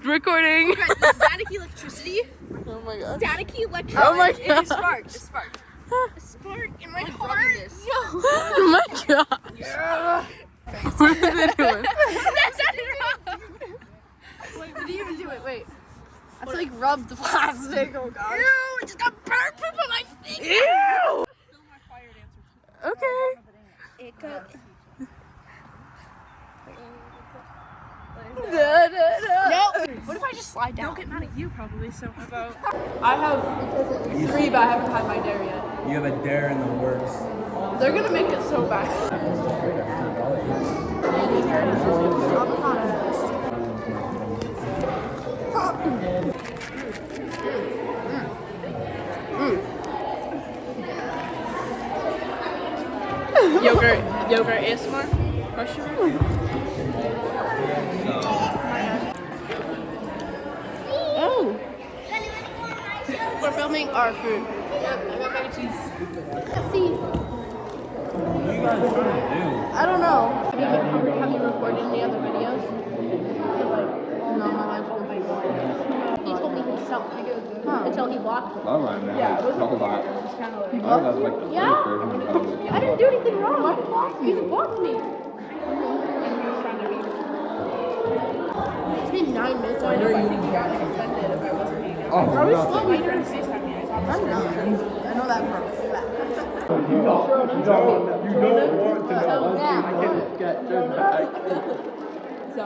recording. Okay, the static electricity. Oh my god. Static electricity. Oh my god. It sparked. A spark in my heart. Oh my god. Yeah. What are they doing? That sounded wrong. Wait, did he even do it? Wait. I have to like rub the plastic. Oh god. Ew, it just got burnt from my finger. Ew. Okay. It got... No. What if I just slide down? Don't get mad at you probably, so how about... I have 3, but I haven't had my dare yet. You have a dare in the works. They're gonna make it so bad. Yogurt ASMR? Question mark? Oh! We're filming our food. Yep, I got mac and cheese. See? What are you guys trying to do? I don't know. Have you recorded any other videos? No, my life's gonna be boring. He told me himself until he blocked me. All right, man. Yeah, it was Talk about it. kind of like... Oh, that's like the Yeah. first version of it. I didn't do anything wrong. Why did you block me? You blocked me. It's been 9 minutes. I know you think you got offended if I wasn't hanging out. Oh, Are we nothing. still waiting? I'm not. I know that for a fact. You don't want to know. Yeah. I can get your back. So,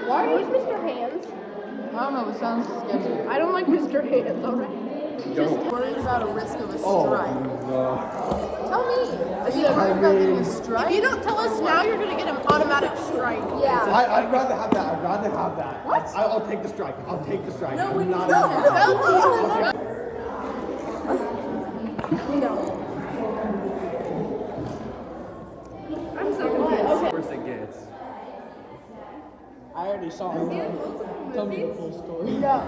Why is Mr. Hands? I don't know, it sounds sketchy. I don't like Mr. Hands already. Just worried about a risk of a strike. Tell me. Are you worried about getting a strike? If you don't tell us now, you're going to get an automatic strike. Yeah. I'd rather have that. I'd rather have that. What? I'll take the strike. I'll take the strike. No, we I'm not. no. I'm so confused. Worse it gets. I already saw him. Tell me the full story. No.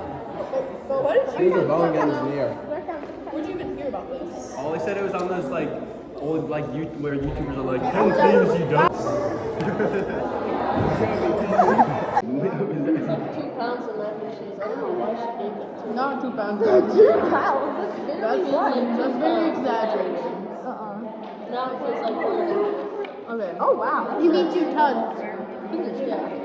But what is He's a bowling engineer. Where'd you even hear about this? Oh, they said it was on those like old like where YouTubers are like 10 things you don't. 2 pounds of mac and cheese. I don't know why she gave that to me. Not 2 pounds. 2 pounds? That's very exaggerated. Now it feels like 4. Okay. Oh wow. You mean 2 tons? Yeah.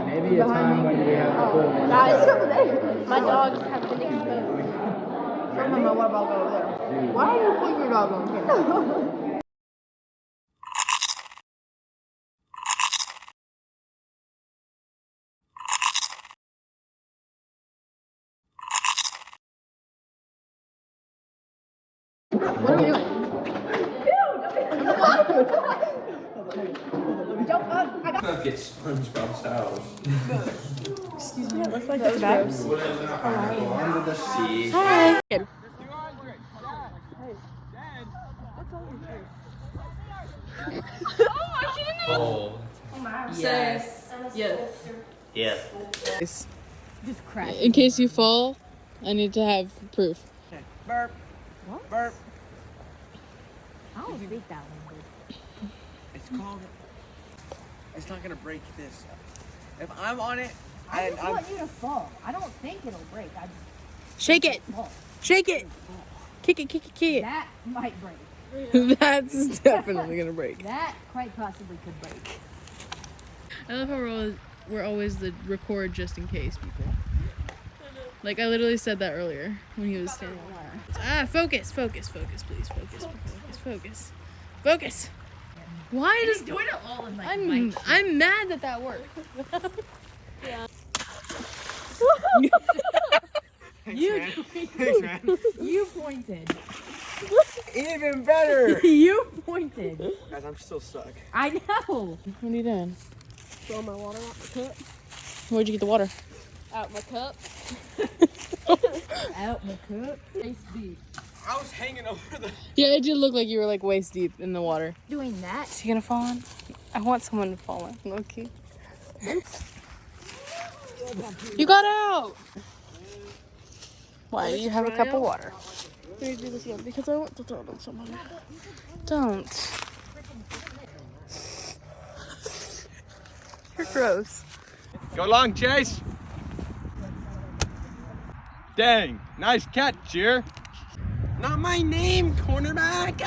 Maybe a time when we have a full. Guys, my dogs have been exposed. Somehow my water bottle got over there. Why are you putting your dog on camera? What are we doing? Get SpongeBob style. Excuse me, it looks like that was gross. Under the sea. Hi. Oh. Yes. Yes. Yes. Just crash. In case you fall, I need to have proof. Burp. What? Burp. I don't speak that language. It's called. It's not gonna break this. If I'm on it, I just want you to fall. I don't think it'll break. I just Shake it. fall. Shake it. Kick it, kick it, kick That might break. it. That's definitely gonna break. That quite possibly could break. I love how we're always the record just in case people. Like I literally said that earlier when he was standing on the focus, please, focus. Why does Doing it all in I'm mad that worked. Thanks, man. You pointed. Even better. You pointed. Guys, I'm still stuck. I know. What are you doing? Throw my water out my cup. Where'd you get the water? Out my cup. Out my cup. Face deep. I was hanging over the. Yeah, it did look like you were like waist deep in the water. Doing that. Is he gonna fall in? I want someone to fall in. Okay. You got out! Why do you have a cup of water? Let me do this again because I want to throw it on someone. Don't. Gross. Go long, Chase. Dang, nice catch, Cheer. Not my name, cornerback.